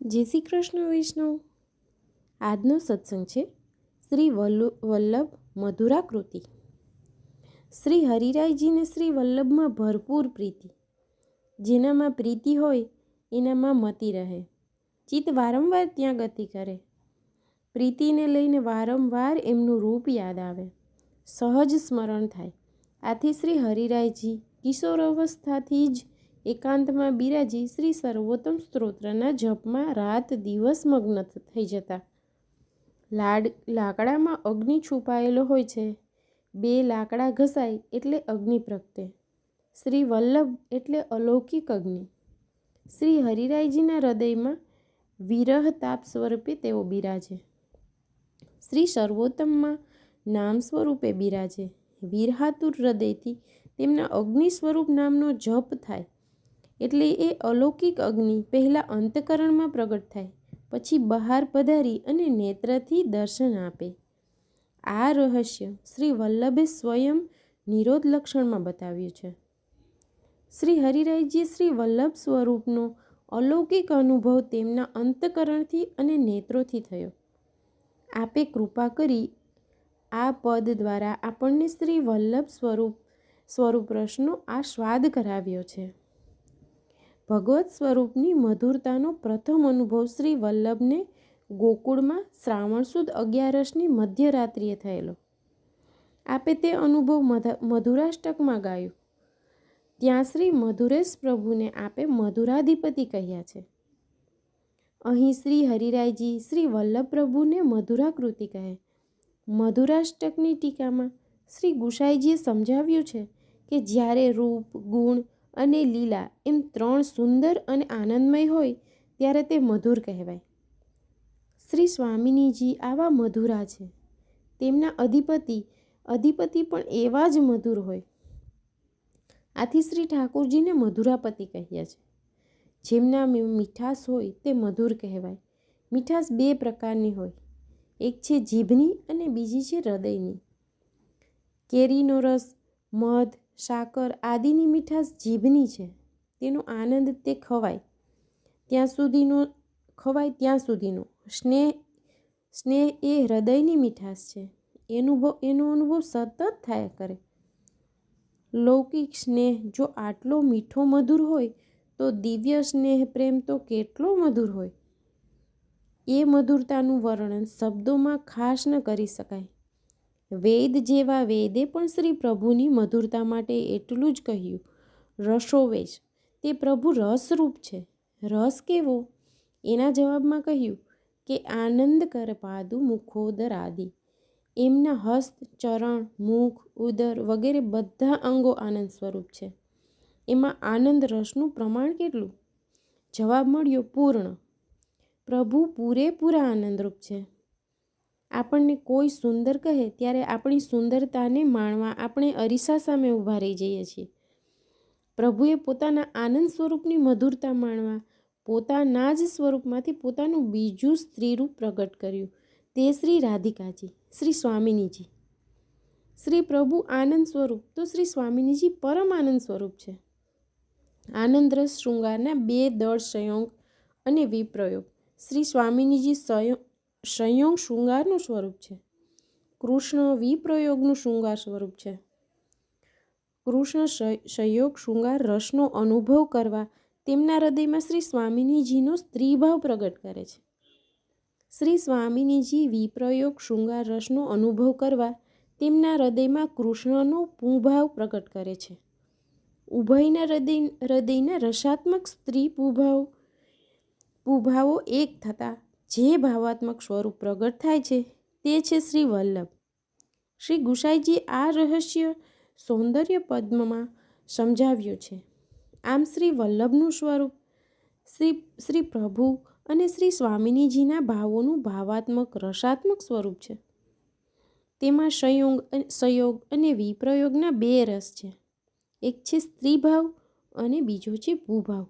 જય શ્રી કૃષ્ણ વૈષ્ણવ। આજનો સત્સંગ છે શ્રી વલ્લભ મધુરાકૃતિ। શ્રી હરિરાયજીને શ્રી વલ્લભમાં ભરપૂર પ્રીતિ। જેનામાં પ્રીતિ હોય એનામાં મતિ રહે, ચિત્ત વારંવાર ત્યાં ગતિ કરે। પ્રીતિને લઈને વારંવાર એમનું રૂપ યાદ આવે, સહજ સ્મરણ થાય। આથી શ્રી હરિરાયજી કિશોરાવસ્થાથી જ એકાંતમાં બિરાજી શ્રી સર્વોત્તમ સ્તોત્રના જપમાં રાત દિવસ મગ્ન થઈ જતા। લાકડામાં અગ્નિ છુપાયેલો હોય છે, બે લાકડા ઘસાય એટલે અગ્નિ પ્રગટે। શ્રી વલ્લભ એટલે અલૌકિક અગ્નિ। શ્રી હરિરાયજીના હૃદયમાં વિરહ તાપ સ્વરૂપે તેઓ બિરાજે, શ્રી સર્વોત્તમમાં નામ સ્વરૂપે બિરાજે। વિરહાતુર હૃદયથી તેમના અગ્નિ સ્વરૂપ નામનો જપ થાય એટલે એ અલૌકિક અગ્નિ પહેલાં અંતઃકરણમાં પ્રગટ થાય, પછી બહાર પધારી અને નેત્રથી દર્શન આપે। આ રહસ્ય શ્રી વલ્લભે સ્વયં નિરોધ લક્ષણમાં બતાવ્યું છે। શ્રી હરિરાયજીએ શ્રી વલ્લભ સ્વરૂપનો અલૌકિક અનુભવ તેમના અંતઃકરણથી અને નેત્રોથી થયો। આપે કૃપા કરી આ પદ દ્વારા આપણને શ્રી વલ્લભ સ્વરૂપ રસનો આસ્વાદ કરાવ્યો છે। ભગવત સ્વરૂપની મધુરતાનો પ્રથમ અનુભવ શ્રી વલ્લભને ગોકુળમાં શ્રાવણ સુદ 11ની મધ્યરાત્રિએ થયેલો। આપે તે અનુભવ મધુરાષ્ટકમાં ગાયું। ત્યાં શ્રી મધુરેશ પ્રભુને આપે મધુરાધિપતિ કહ્યા છે। અહીં શ્રી હરિરાયજી શ્રી વલ્લભ પ્રભુને મધુરાકૃતિ કહે। મધુરાષ્ટકની ટીકામાં શ્રી ગુસાઈજીએ સમજાવ્યું છે કે જ્યારે રૂપ, ગુણ અને લીલા એમ ત્રણ સુંદર અને આનંદમય હોય ત્યારે તે મધુર કહેવાય। શ્રી સ્વામિનીજી આવા મધુરા છે, તેમના અધિપતિ પણ એવા જ મધુર હોય। આથી શ્રી ઠાકોરજીને મધુરાપતિ કહ્યા છે। જેમના મીઠાશ હોય તે મધુર કહેવાય। મીઠાશ બે પ્રકારની હોય, એક છે જીભની અને બીજી છે હૃદયની। કેરીનો રસ, મધ, સાકર આદિની મીઠાશ જીભની છે, તેનો આનંદ તે ખવાય ત્યાં સુધીનો। સ્નેહ એ હૃદયની મીઠાશ છે, એનો અનુભવ સતત થયા કરે। લૌકિક સ્નેહ જો આટલો મીઠો મધુર હોય તો દિવ્ય સ્નેહ પ્રેમ તો કેટલો મધુર હોય। એ મધુરતાનું વર્ણન શબ્દોમાં ખાસ ન કરી શકાય। વેદ જેવા વેદે પણ શ્રી પ્રભુની મધુરતા માટે એટલું જ કહ્યું, રસોવેશ તે પ્રભુ રસરૂપ છે। રસ કેવો? એના જવાબમાં કહ્યું કે આનંદ કર પાદુ મુખોદર આદિ। એમના હસ્ત, ચરણ, મુખ, ઉદર વગેરે બધા અંગો આનંદ સ્વરૂપ છે। એમાં આનંદ રસનું પ્રમાણ કેટલું? જવાબ મળ્યો પૂર્ણ। પ્રભુ પૂરેપૂરા આનંદરૂપ છે। આપણને કોઈ સુંદર કહે ત્યારે આપણી સુંદરતાને માણવા આપણે અરીસા સામે ઊભા રહી જઈએ છીએ। પ્રભુએ પોતાના આનંદ સ્વરૂપની મધુરતા માણવા પોતાના જ સ્વરૂપમાંથી પોતાનું બીજું સ્ત્રીરૂપ પ્રગટ કર્યું, તે શ્રી રાધિકાજી, શ્રી સ્વામિનીજી। શ્રી પ્રભુ આનંદ સ્વરૂપ તો શ્રી સ્વામિનીજી પરમ આનંદ સ્વરૂપ છે। આનંદ રસ શૃંગારના બે દળ સંયોગ અને વિપ્રયોગ। શ્રી સ્વામિનીજી સંયોગ શૃંગારનું સ્વરૂપ છે, કૃષ્ણ વિપ્રયોગનું શૃંગાર સ્વરૂપ છે। કૃષ્ણ સંયોગ શૃંગાર રસનો અનુભવ કરવા તેમના હૃદયમાં શ્રી સ્વામિનીજીનો સ્ત્રીભાવ પ્રગટ કરે છે। શ્રી સ્વામિનીજી વિપ્રયોગ શૃંગાર રસનો અનુભવ કરવા તેમના હૃદયમાં કૃષ્ણનો પુંભાવ પ્રગટ કરે છે। ઉભયના હૃદયના રસાત્મક સ્ત્રી પુભાવો એક થતાં જે ભાવાત્મક સ્વરૂપ પ્રગટ થાય છે તે છે શ્રી વલ્લભ। શ્રી ગુસાઈજી આ રહસ્ય સૌંદર્ય પદ્મમાં સમજાવ્યું છે। આમ શ્રી વલ્લભનું સ્વરૂપ શ્રી પ્રભુ અને શ્રી સ્વામિનીજીના ભાવોનું ભાવાત્મક રસાત્મક સ્વરૂપ છે। તેમાં સંયોગ અને વિપ્રયોગના બે રસ છે, એક છે સ્ત્રીભાવ અને બીજો છે ભૂભાવ।